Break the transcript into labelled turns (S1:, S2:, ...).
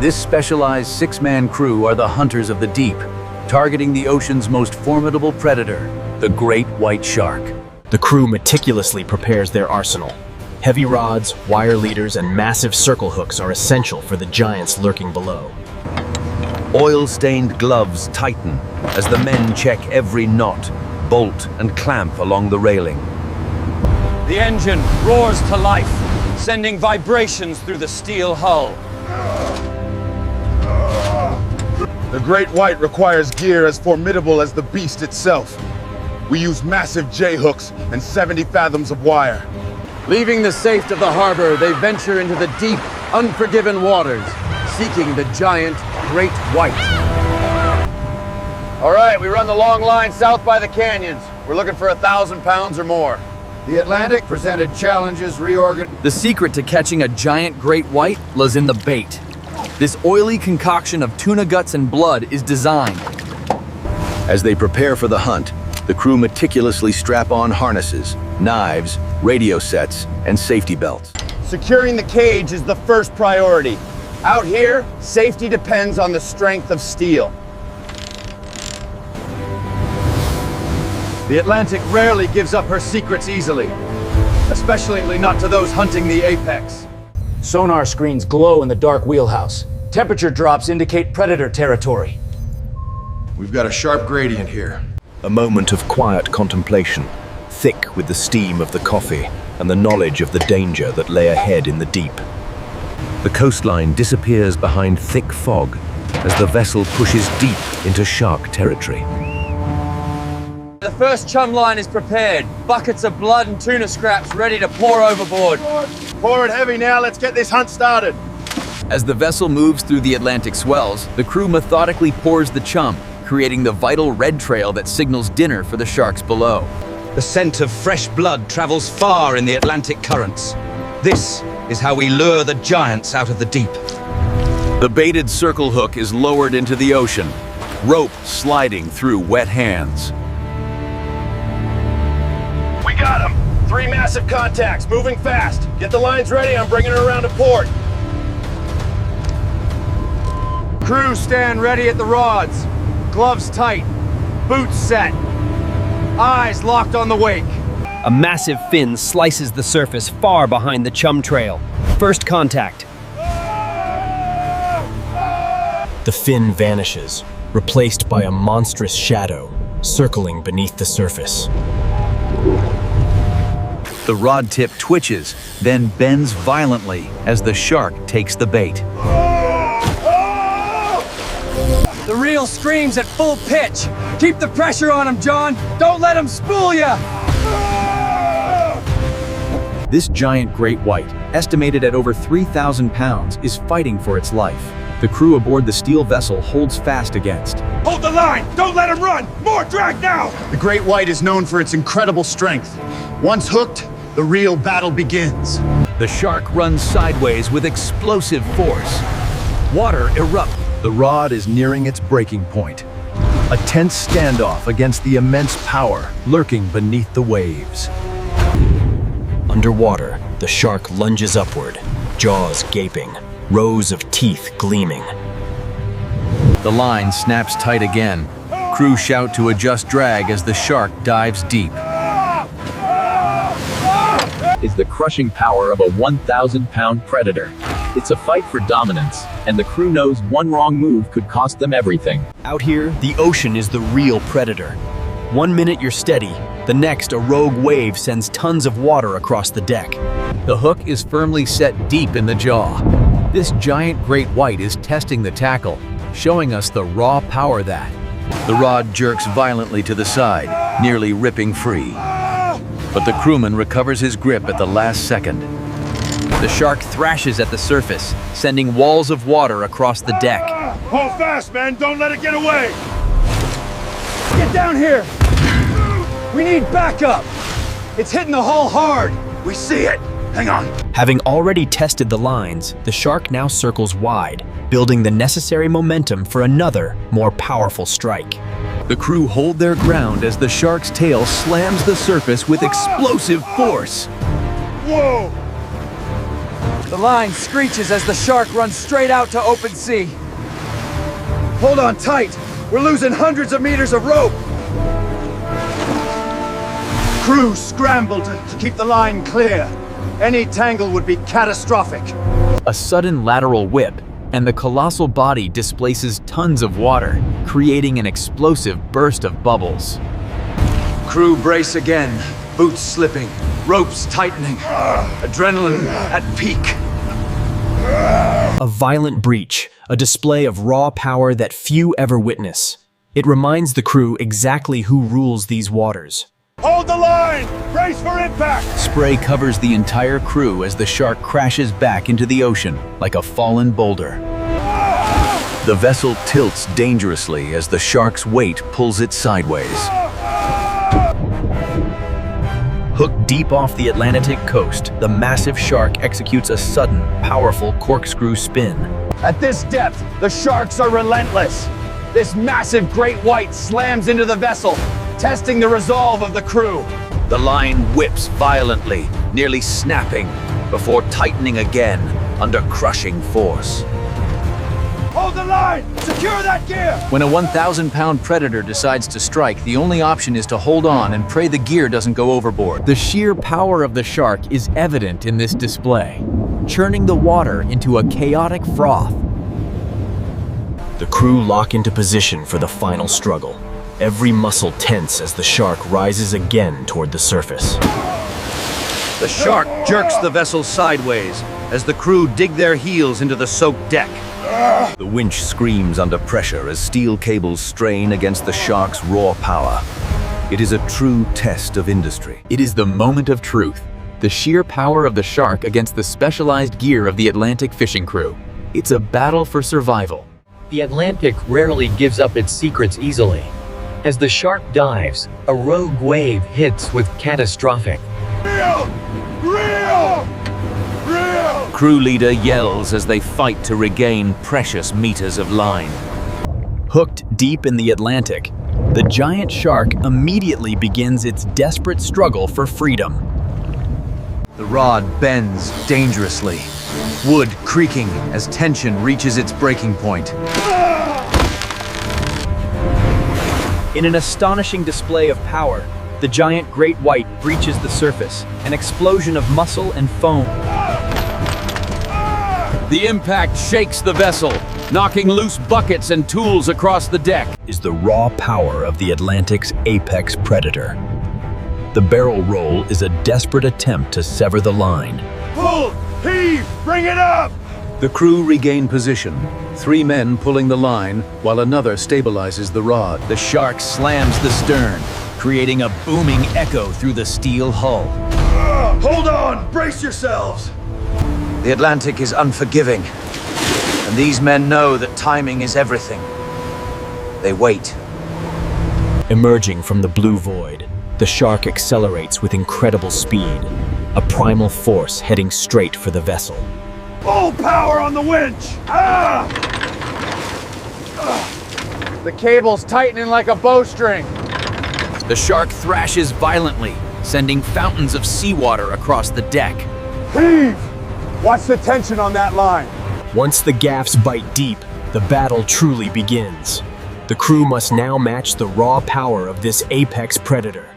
S1: This specialized six-man crew are the hunters of the deep, targeting the ocean's most formidable predator, the great white shark.
S2: The crew meticulously prepares their arsenal. Heavy rods, wire leaders, and massive circle hooks are essential for the giants lurking below.
S3: Oil-stained gloves tighten as the men check every knot, bolt, and clamp along the railing.
S4: The engine roars to life, sending vibrations through the steel hull.
S5: The great white requires gear as formidable as the beast itself. We use massive J-hooks and 70 fathoms of wire.
S6: Leaving the safe of the harbor, they venture into the deep, unforgiven waters, seeking the giant great white. All right, we run the long line south by the canyons. We're looking for 1,000 pounds or more.
S7: The Atlantic presented challenges reorganized.
S1: The secret to catching a giant great white lies in the bait. This oily concoction of tuna guts and blood is designed.
S3: As they prepare for the hunt, the crew meticulously strap on harnesses, knives, radio sets, and safety belts.
S6: Securing the cage is the first priority. Out here, safety depends on the strength of steel. The Atlantic rarely gives up her secrets easily, especially not to those hunting the apex.
S8: Sonar screens glow in the dark wheelhouse. Temperature drops indicate predator territory.
S7: We've got a sharp gradient here.
S2: A moment of quiet contemplation, thick with the steam of the coffee and the knowledge of the danger that lay ahead in the deep.
S3: The coastline disappears behind thick fog as the vessel pushes deep into shark territory.
S4: The first chum line is prepared. Buckets of blood and tuna scraps ready to pour overboard.
S6: Pour it heavy now, let's get this hunt started.
S1: As the vessel moves through the Atlantic swells, the crew methodically pours the chum, creating the vital red trail that signals dinner for the sharks below.
S9: The scent of fresh blood travels far in the Atlantic currents. This is how we lure the giants out of the deep.
S1: The baited circle hook is lowered into the ocean, rope sliding through wet hands.
S6: We got him! 3 massive contacts, moving fast. Get the lines ready, I'm bringing her around to port. Crew stand ready at the rods. Gloves tight, boots set, eyes locked on the wake.
S8: A massive fin slices the surface far behind the chum trail. First contact.
S2: The fin vanishes, replaced by a monstrous shadow circling beneath the surface.
S1: The rod tip twitches, then bends violently as the shark takes the bait.
S4: The reel screams at full pitch. Keep the pressure on him, John. Don't let him spool ya.
S1: This giant great white, estimated at over 3,000 pounds, is fighting for its life. The crew aboard the steel vessel holds fast against.
S5: Hold the line! Don't let him run! More drag now!
S6: The great white is known for its incredible strength. Once hooked, the real battle begins.
S1: The shark runs sideways with explosive force. Water erupts. The rod is nearing its breaking point. A tense standoff against the immense power lurking beneath the waves.
S2: Underwater, the shark lunges upward, jaws gaping, rows of teeth gleaming.
S1: The line snaps tight again. Crew shout to adjust drag as the shark dives deep.
S10: Is the crushing power of a 1,000-pound predator. It's a fight for dominance, and the crew knows one wrong move could cost them everything.
S2: Out here, the ocean is the real predator. One minute you're steady, the next a rogue wave sends tons of water across the deck.
S1: The hook is firmly set deep in the jaw. This giant great white is testing the tackle, showing us the raw power that. The rod jerks violently to the side, nearly ripping free. But the crewman recovers his grip at the last second. The shark thrashes at the surface, sending walls of water across the deck.
S5: Hold fast, man! Don't let it get away!
S4: Get down here. We need backup. It's hitting the hull hard.
S6: We see it! Hang on.
S2: Having already tested the lines, the shark now circles wide, building the necessary momentum for another, more powerful strike.
S1: The crew hold their ground as the shark's tail slams the surface with explosive force.
S5: Whoa!
S6: The line screeches as the shark runs straight out to open sea.
S7: Hold on tight! We're losing hundreds of meters of rope!
S6: Crew scrambled to keep the line clear. Any tangle would be catastrophic.
S1: A sudden lateral whip, and the colossal body displaces tons of water, creating an explosive burst of bubbles.
S6: Crew brace again. Boots slipping, ropes tightening, adrenaline at peak.
S2: A violent breach, a display of raw power that few ever witness. It reminds the crew exactly who rules these waters.
S5: Hold the line! Brace for impact!
S1: Spray covers the entire crew as the shark crashes back into the ocean like a fallen boulder. The vessel tilts dangerously as the shark's weight pulls it sideways. Hooked deep off the Atlantic coast, the massive shark executes a sudden, powerful corkscrew spin.
S6: At this depth, the sharks are relentless. This massive great white slams into the vessel, testing the resolve of the crew.
S1: The line whips violently, nearly snapping, before tightening again under crushing force.
S5: Hold the line! Secure that gear!
S1: When a 1,000-pound predator decides to strike, the only option is to hold on and pray the gear doesn't go overboard. The sheer power of the shark is evident in this display, churning the water into a chaotic froth.
S2: The crew lock into position for the final struggle. Every muscle tense as the shark rises again toward the surface.
S9: The shark jerks the vessel sideways as the crew dig their heels into the soaked deck.
S3: The winch screams under pressure as steel cables strain against the shark's raw power. It is a true test of industry.
S1: It is the moment of truth, the sheer power of the shark against the specialized gear of the Atlantic fishing crew. It's a battle for survival.
S11: The Atlantic rarely gives up its secrets easily. As the shark dives, a rogue wave hits with catastrophic.
S5: Reel! Reel! Reel!
S1: Crew leader yells as they fight to regain precious meters of line. Hooked deep in the Atlantic, the giant shark immediately begins its desperate struggle for freedom.
S6: The rod bends dangerously, wood creaking as tension reaches its breaking point.
S8: In an astonishing display of power, the giant great white breaches the surface, an explosion of muscle and foam.
S1: The impact shakes the vessel, knocking loose buckets and tools across the deck. Is the raw power of the Atlantic's apex predator. The barrel roll is a desperate attempt to sever the line.
S5: Pull! Heave! Bring it up!
S3: The crew regain position, 3 men pulling the line while another stabilizes the rod.
S1: The shark slams the stern, creating a booming echo through the steel hull.
S5: Hold on! Brace yourselves!
S6: The Atlantic is unforgiving, and these men know that timing is everything. They wait.
S2: Emerging from the blue void, the shark accelerates with incredible speed, a primal force heading straight for the vessel.
S5: Full power on the winch! Ah!
S6: The cable's tightening like a bowstring.
S1: The shark thrashes violently, sending fountains of seawater across the deck.
S5: Heave! Watch the tension on that line.
S2: Once the gaffs bite deep, the battle truly begins. The crew must now match the raw power of this apex predator.